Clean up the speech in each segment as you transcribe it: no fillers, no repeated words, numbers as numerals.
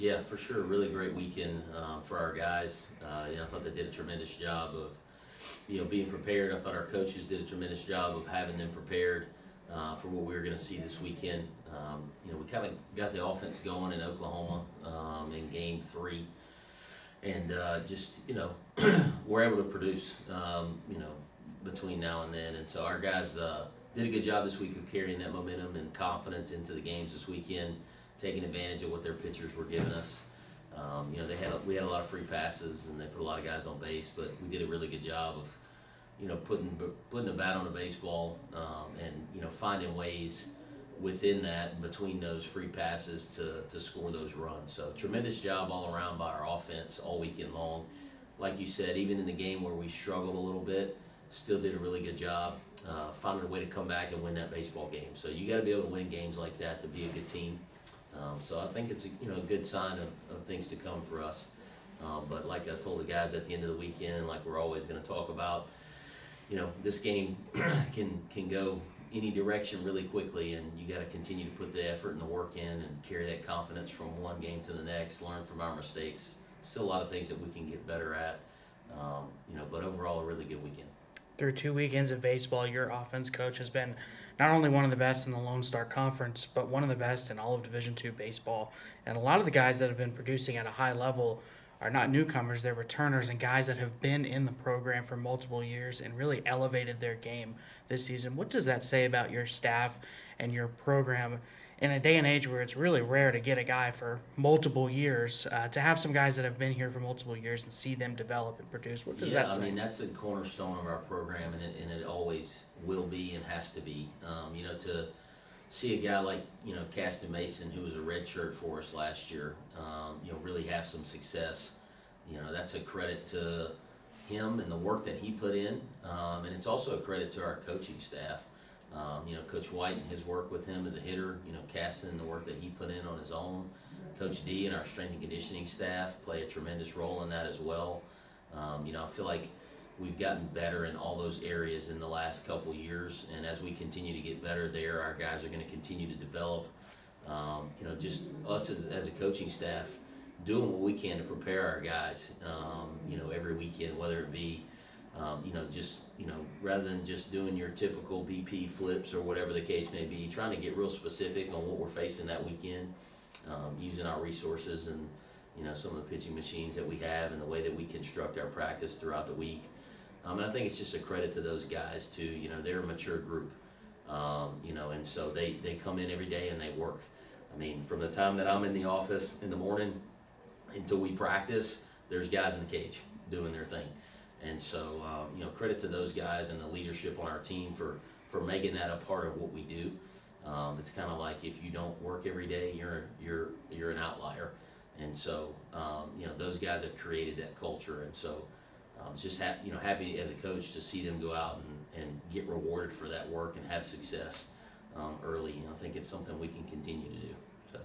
Yeah, for sure. Really great weekend for our guys. I thought they did a tremendous job of, being prepared. I thought our coaches did a tremendous job of having them prepared for what we were going to see this weekend. We kind of got the offense going in Oklahoma in Game 3, and we're able to produce, between now and then. And so our guys did a good job this week of carrying that momentum and confidence into the games this weekend, taking advantage of what their pitchers were giving us. We had a lot of free passes and they put a lot of guys on base, but we did a really good job of, putting a bat on a baseball and finding ways within that between those free passes to score those runs. So tremendous job all around by our offense all weekend long. Like you said, even in the game where we struggled a little bit, still did a really good job finding a way to come back and win that baseball game. So you got to be able to win games like that to be a good team. So I think it's a good sign of things to come for us. But like I told the guys at the end of the weekend, like we're always going to talk about, this game can go any direction really quickly, and you got to continue to put the effort and the work in and carry that confidence from one game to the next, learn from our mistakes. Still a lot of things that we can get better at, but overall a really good weekend. Through 2 weekends of baseball, your offense coach has been not only one of the best in the Lone Star Conference, but one of the best in all of Division II baseball. And a lot of the guys that have been producing at a high level are not newcomers, they're returners and guys that have been in the program for multiple years and really elevated their game this season. What does that say about your staff and your program in a day and age where it's really rare to get a guy for multiple years, to have some guys that have been here for multiple years and see them develop and produce? What does that say? I mean, that's a cornerstone of our program, and it always will be and has to be. To see a guy like, Caston Mason, who was a redshirt for us last year, really have some success, that's a credit to him and the work that he put in, and it's also a credit to our coaching staff. Coach White and his work with him as a hitter, Caston and the work that he put in on his own. Coach D and our strength and conditioning staff play a tremendous role in that as well. I feel like we've gotten better in all those areas in the last couple years, and as we continue to get better there, our guys are going to continue to develop. Just us as a coaching staff doing what we can to prepare our guys, every weekend, whether it be rather than just doing your typical BP flips or whatever the case may be, trying to get real specific on what we're facing that weekend, using our resources and, some of the pitching machines that we have and the way that we construct our practice throughout the week. And I think it's just a credit to those guys too. They're a mature group, and so they come in every day and they work. I mean, from the time that I'm in the office in the morning until we practice, there's guys in the cage doing their thing. And so, credit to those guys and the leadership on our team for making that a part of what we do. It's kind of like if you don't work every day, you're an outlier. And so, those guys have created that culture. And so, just happy as a coach to see them go out and get rewarded for that work and have success early. I think it's something we can continue to do. So.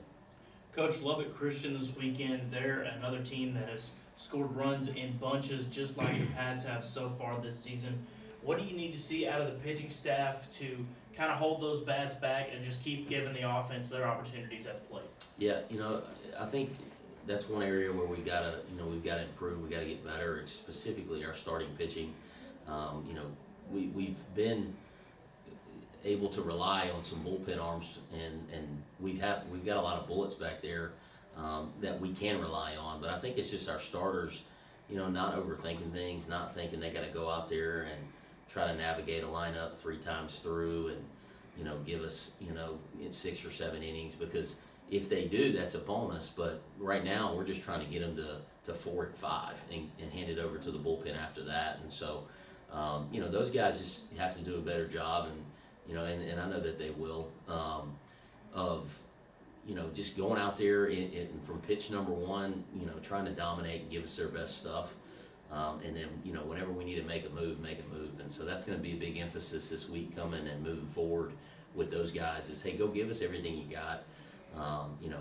Coach, Lubbock Christian this weekend, they're another team that has scored runs in bunches just like the Pats have so far this season. What do you need to see out of the pitching staff to kind of hold those bats back and just keep giving the offense their opportunities at the plate? Yeah, I think that's one area where we've got to improve. We got to get better, specifically our starting pitching. We've been able to rely on some bullpen arms, and we've got a lot of bullets back there that we can rely on. But I think it's just our starters, not overthinking things, not thinking they got to go out there and try to navigate a lineup 3 times through and give us in 6 or 7 innings, because if they do, that's a bonus. But right now we're just trying to get them to 4 and 5 and hand it over to the bullpen after that. And so those guys just have to do a better job, and and I know that they will, of just going out there and from pitch number 1, trying to dominate and give us their best stuff. And then, whenever we need to make a move. And so that's going to be a big emphasis this week coming and moving forward with those guys is, hey, go give us everything you got.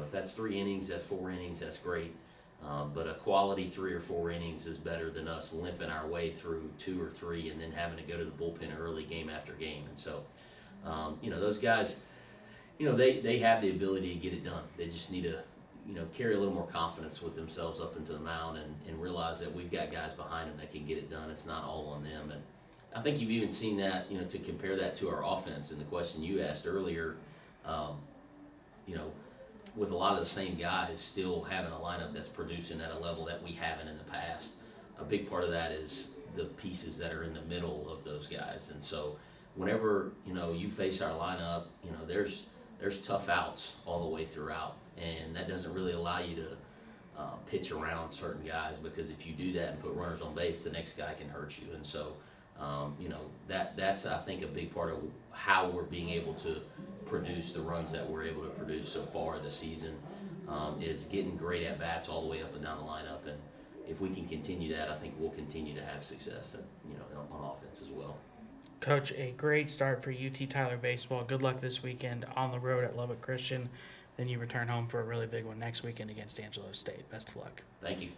If that's 3 innings, that's 4 innings, that's great. But a quality 3 or 4 innings is better than us limping our way through 2 or 3 and then having to go to the bullpen early game after game. And so, those guys, they have the ability to get it done. They just need to carry a little more confidence with themselves up into the mound and realize that we've got guys behind them that can get it done. It's not all on them. And I think you've even seen that, to compare that to our offense and the question you asked earlier, with a lot of the same guys still having a lineup that's producing at a level that we haven't in the past. A big part of that is the pieces that are in the middle of those guys. And so whenever, you face our lineup, there's tough outs all the way throughout. And that doesn't really allow you to pitch around certain guys, because if you do that and put runners on base, the next guy can hurt you. And so, that's, I think, a big part of how we're being able to produce the runs that we're able to produce so far this season, is getting great at-bats all the way up and down the lineup. And if we can continue that, I think we'll continue to have success, on offense as well. Coach, a great start for UT Tyler baseball. Good luck this weekend on the road at Lubbock Christian. Then you return home for a really big one next weekend against Angelo State. Best of luck. Thank you.